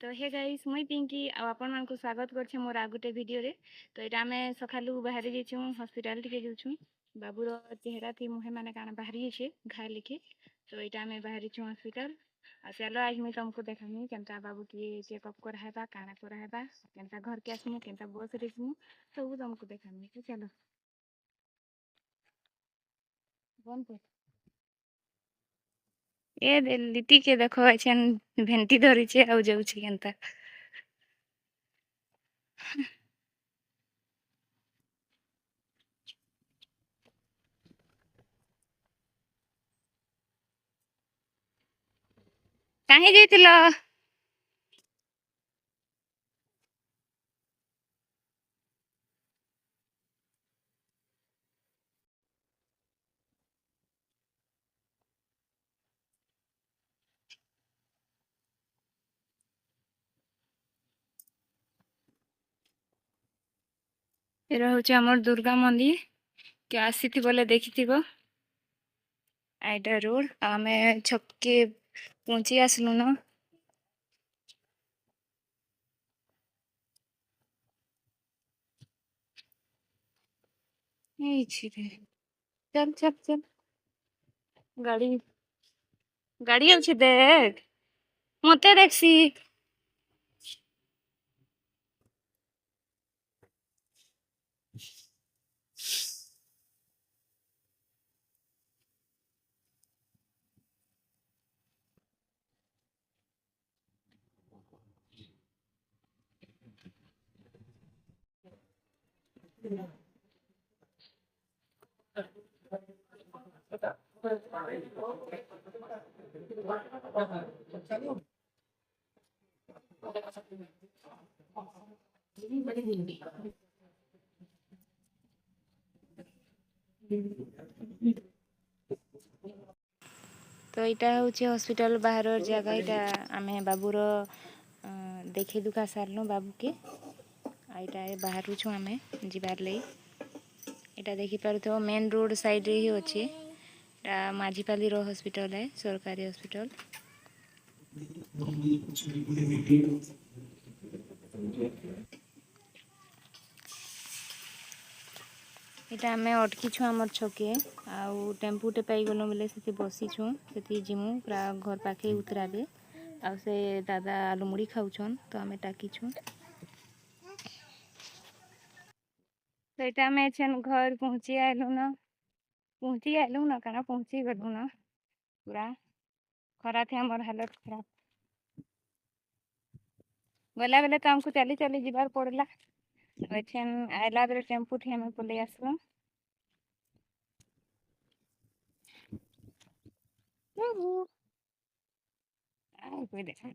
तो hey guys मुई पिंकी आपण मानक स्वागत करछे मोर आ गुटे वीडियो रे। तो एटा आमे सखालु बाहरी जेछु हॉस्पिटल टिके जेछु बाबूर चेहरा थी मुहे माने काना बाहरी छे घा लिखे। तो एटा आमे बाहरी छु हॉस्पिटल आ चलो आज मुई तुमको देखामी केनता बाबू के चेकअप कराहेबा काना कराहेबा केनता घर के आसमु केनता बस रे जिमु सब तुमको देखामी। तो चलो बंद कर ए लिटी के देखो अछन भेंटी धरी छे आउ जाउ छी केनता काहे जैतिलो। एरा होचे हमर दुर्गा मंदिर के आसीथि बोले देखिथिबो। आइटा रोड आमे छक्के पहुंची आसलु न। এই ছিরে চল চল চল গাড়ি গাড়ি আছে দেখ মতে দেখছি। तो यहाँ हूँ हॉस्पिटल बाहर जगह यहाँ आम बाबूर देखे दुखा सारलु बाबू के यहाँ बाहर छुँ आम जीवार लगी। यहाँ देखिपे मेन रोड साइड रे ही अच्छे माझीपाली रो हॉस्पिटल है सरकारी हॉस्पिटल। इटा आमे अटकी छु हमर छके आउ टेम्पूटे पाई गलो बोले से बसी छु से जिमु पूरा घर पाखे उतराबे आ से दादा आलू मुड़ी खाउछन तो आमे टाकी छु। तो इटा आमे छन घर पहुंची आलु न काना पहुंची गलु न पूरा खरा थे हमर हालत खराब गला बेले तो हमको चली चली जीवार पड़ला। एछन आइला बेले टेम्पू थी हमें पले आसलु। कोई देखा